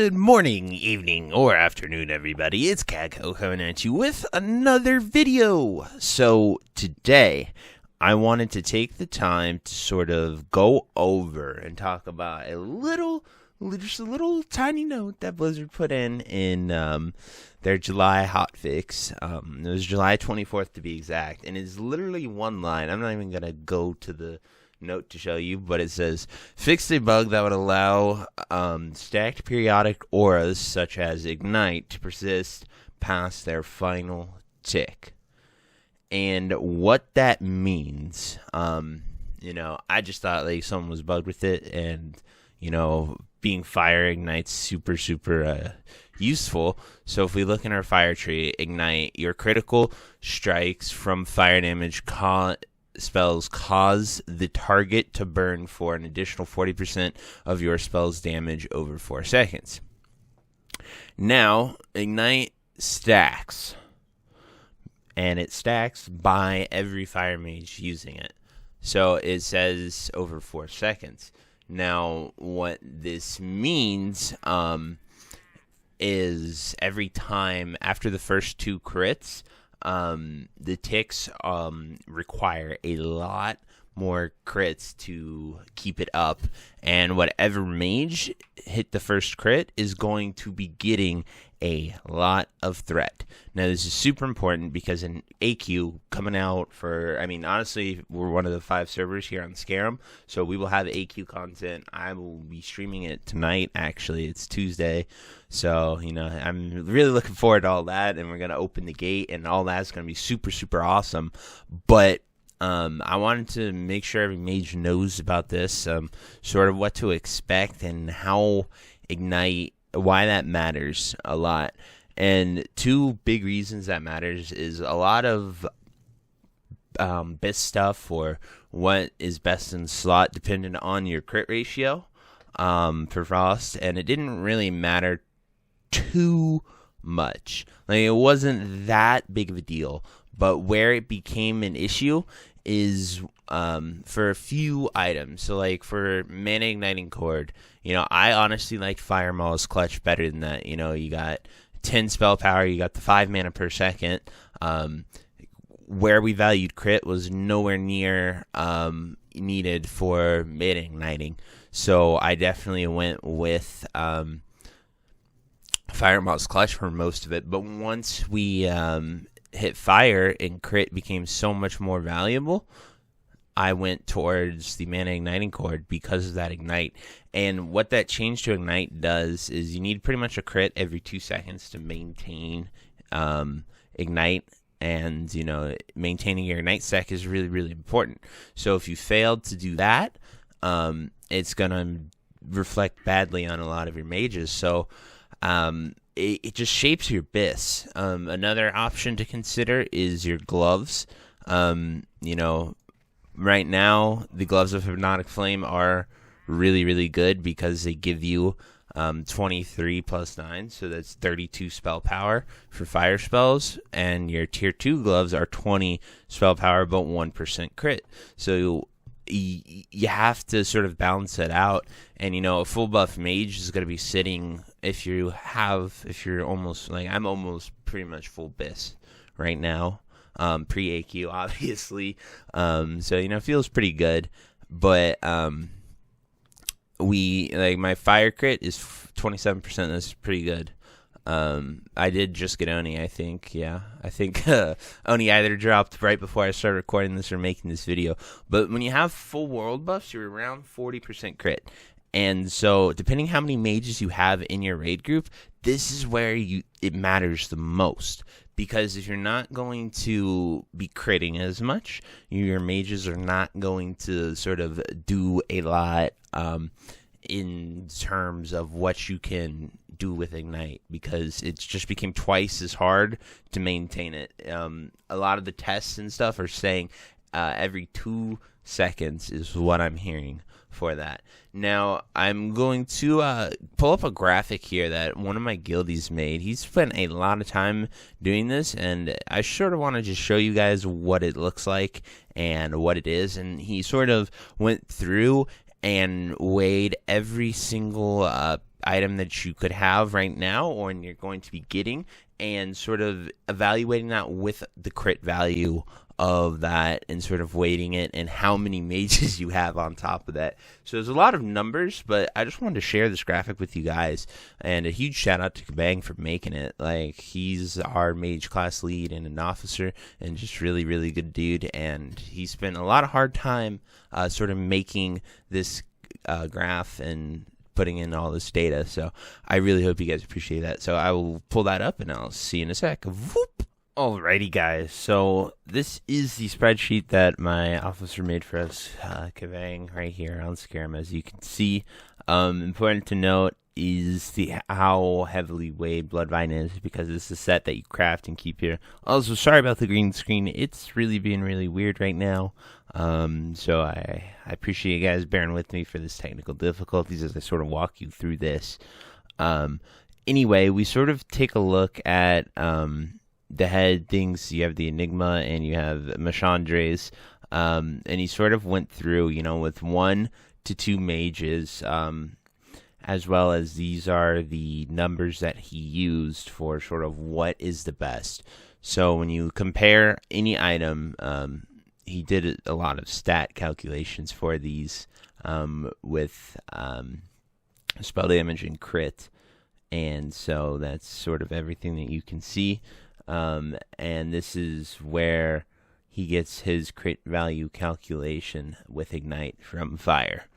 Good morning, evening, or afternoon, everybody. It's Kaghoe coming at you with another video. So today, I wanted to take the time to sort of go over and talk about just a little tiny note that Blizzard put in their July hotfix. It was July 24th to be exact, and it's literally one line. I'm not even gonna go to the note to show you, but it says fixed a bug that would allow stacked periodic auras such as Ignite to persist past their final tick. And what that means, I just thought like someone was bugged with it, and being fire Ignite's super useful. So if we look in our fire tree, Ignite, your critical strikes from fire damage spells cause the target to burn for an additional 40% of your spell's damage over 4 seconds. Now, Ignite stacks, and it stacks by every fire mage using it. So it says over 4 seconds. Now, what this means is every time after the first 2 crits, the ticks require a lot more crits to keep it up, and whatever mage hit the first crit is going to be getting a lot of threat. Now this is super important because in AQ coming out for, honestly, we're one of the 5 servers here on Scarum, so we will have AQ content. I will be streaming it tonight. Actually, it's Tuesday, so I'm really looking forward to all that, and we're gonna open the gate, and all that's gonna be super awesome. But I wanted to make sure every mage knows about this, sort of what to expect and how Ignite, why that matters a lot. And 2 big reasons that matters is a lot of best stuff, or what is best in slot dependent on your crit ratio for Frost, and it didn't really matter too much. Like, it wasn't that big of a deal, but where it became an issue is for a few items. So like for Mana Igniting Cord, I honestly liked Fire Maw's Clutch better than that. You got 10 spell power, you got the 5 mana per second. Where we valued crit was nowhere near needed for Mana Igniting. So I definitely went with Fire Maw's Clutch for most of it. But once we hit fire and crit became so much more valuable, I went towards the Mana Igniting Cord because of that Ignite. And what that change to Ignite does is you need pretty much a crit every 2 seconds to maintain Ignite. And, maintaining your Ignite stack is really important. So if you failed to do that, it's going to reflect badly on a lot of your mages. So it just shapes your bis. Another option to consider is your gloves. Right now, the gloves of Hypnotic Flame are really good because they give you 23 plus 9, so that's 32 spell power for fire spells, and your tier 2 gloves are 20 spell power but 1% crit. So you have to sort of balance it out, and a full buff mage is going to be sitting, if you're almost, like, I'm almost pretty much full bis right now, pre-AQ obviously, so it feels pretty good. But my fire crit is 27%. That's pretty good. I did just get Oni, I think. Yeah, I think Oni either dropped right before I started recording this or making this video. But when you have full world buffs, you're around 40% crit. And so, depending how many mages you have in your raid group, this is where it matters the most. Because if you're not going to be critting as much, your mages are not going to sort of do a lot in terms of what you can do with Ignite, because it's just became twice as hard to maintain it. A lot of the tests and stuff are saying every 2 seconds is what I'm hearing for that. Now, I'm going to pull up a graphic here that one of my guildies made. He's spent a lot of time doing this, and I sort of want to just show you guys what it looks like and what it is. And he sort of went through and weighed every single item that you could have right now or you're going to be getting, and sort of evaluating that with the crit value of that and sort of weighting it and how many mages you have on top of that. So there's a lot of numbers, but I just wanted to share this graphic with you guys, and a huge shout out to Kaghoe for making it. Like, he's our mage class lead and an officer and just really, really good dude, and he spent a lot of hard time sort of making this graph and putting in all this data. So I really hope you guys appreciate that. So I will pull that up and I'll see you in a sec. Whoop. Alrighty, guys, so this is the spreadsheet that my officer made for us, Kaghoe right here on screen, as you can see. Important to note is how heavily weighed Bloodvine is, because this is a set that you craft and keep here. Also, sorry about the green screen. It's really being really weird right now. So I appreciate you guys bearing with me for this technical difficulties as I sort of walk you through this. Anyway, we sort of take a look at the head things. You have the Enigma and you have Machandres, and he sort of went through, with 1 to 2 mages, as well as these are the numbers that he used for sort of what is the best. So when you compare any item, he did a lot of stat calculations for these, with spell damage and crit, and so that's sort of everything that you can see. And this is where he gets his crit value calculation with Ignite from fire.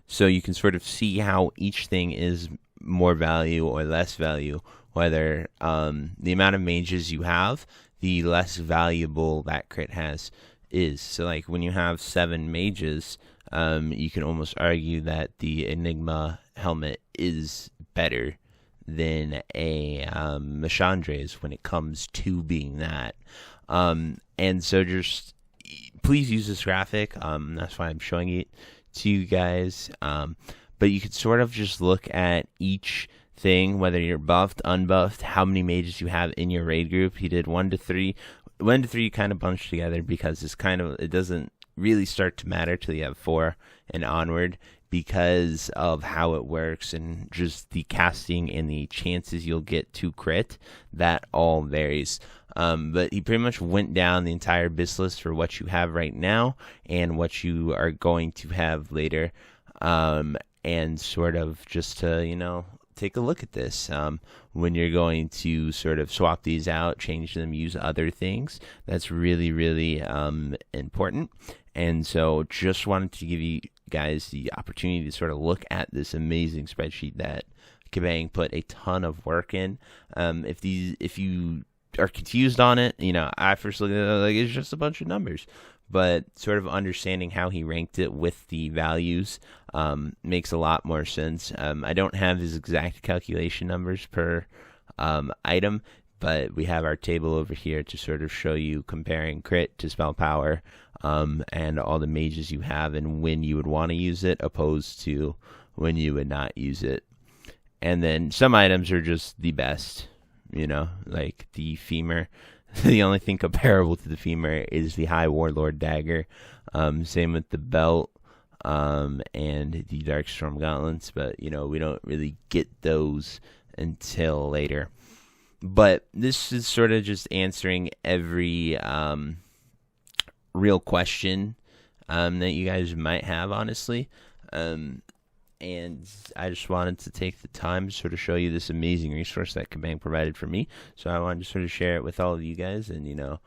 So you can sort of see how each thing is more value or less value, whether the amount of mages you have, the less valuable that crit is. So like when you have 7 mages, you can almost argue that the Enigma helmet is better than a Machandres when it comes to being that. And so just please use this graphic. That's why I'm showing it to you guys. But you could sort of just look at each thing, whether you're buffed, unbuffed, how many mages you have in your raid group. He did 1 to 3. 1 to 3 kind of bunched together because it doesn't really start to matter till you have 4 and onward, because of how it works and just the casting and the chances you'll get to crit. That all varies. But he pretty much went down the entire bis list for what you have right now and what you are going to have later, and sort of just to, take a look at this. When you're going to sort of swap these out, change them, use other things, that's really, really important. And so just wanted to give you guys the opportunity to sort of look at this amazing spreadsheet that Kaghoe put a ton of work in. If you are confused on it, I first looked at it like it's just a bunch of numbers, but sort of understanding how he ranked it with the values makes a lot more sense. I don't have his exact calculation numbers per item, but we have our table over here to sort of show you comparing crit to spell power, and all the mages you have and when you would want to use it opposed to when you would not use it. And then some items are just the best, like the femur. The only thing comparable to the femur is the High Warlord dagger. Same with the belt, and the Darkstorm gauntlets, but we don't really get those until later. But this is sort of just answering every real question that you guys might have, honestly. And I just wanted to take the time to sort of show you this amazing resource that Kaghoe provided for me. So I wanted to sort of share it with all of you guys, and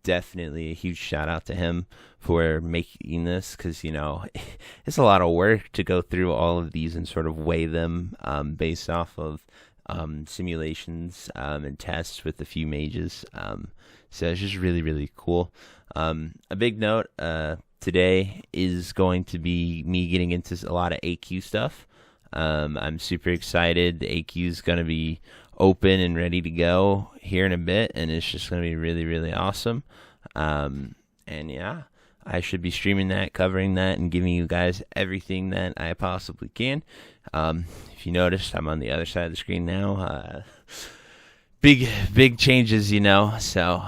definitely a huge shout out to him for making this, because it's a lot of work to go through all of these and sort of weigh them based off of simulations and tests with a few mages. So it's just really, really cool. A big note, today is going to be me getting into a lot of AQ stuff. I'm super excited. The AQ is going to be open and ready to go here in a bit, and it's just going to be really, really awesome. And yeah, I should be streaming that, covering that, and giving you guys everything that I possibly can. If you noticed, I'm on the other side of the screen now. Big changes, so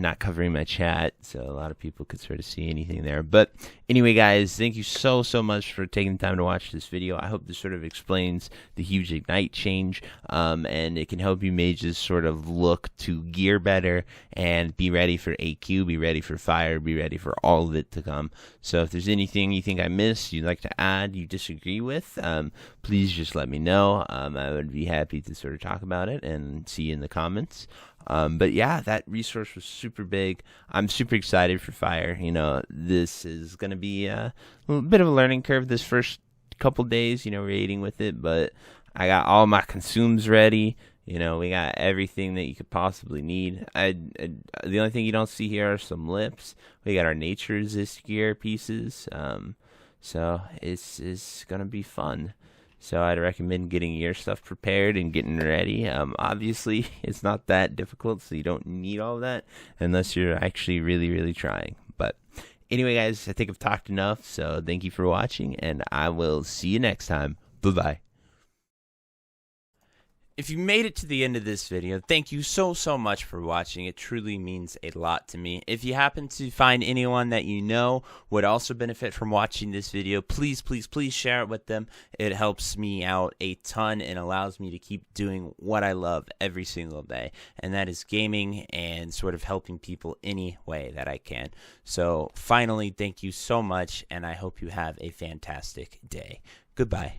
not covering my chat, so a lot of people could sort of see anything there. But anyway, guys, thank you so much for taking the time to watch this video. I hope this sort of explains the huge Ignite change, and it can help you mages sort of look to gear better and be ready for AQ, be ready for fire, be ready for all of it to come. So if there's anything you think I missed, you'd like to add, you disagree with, please just let me know. I would be happy to sort of talk about it and see you in the comments. But yeah, that resource was super big. I'm super excited for fire. You know, this is going to be a little bit of a learning curve this first couple days, you know, raiding with it, but I got all my consumes ready. You know, we got everything that you could possibly need. The only thing you don't see here are some lips. We got our nature resist gear pieces. So it's going to be fun. So I'd recommend getting your stuff prepared and getting ready. Obviously, it's not that difficult, so you don't need all of that unless you're actually really trying. But anyway, guys, I think I've talked enough, so thank you for watching, and I will see you next time. Bye-bye. If you made it to the end of this video, thank you so much for watching. It truly means a lot to me. If you happen to find anyone that you know would also benefit from watching this video, please share it with them. It helps me out a ton and allows me to keep doing what I love every single day, and that is gaming and sort of helping people any way that I can. So finally, thank you so much, and I hope you have a fantastic day. Goodbye.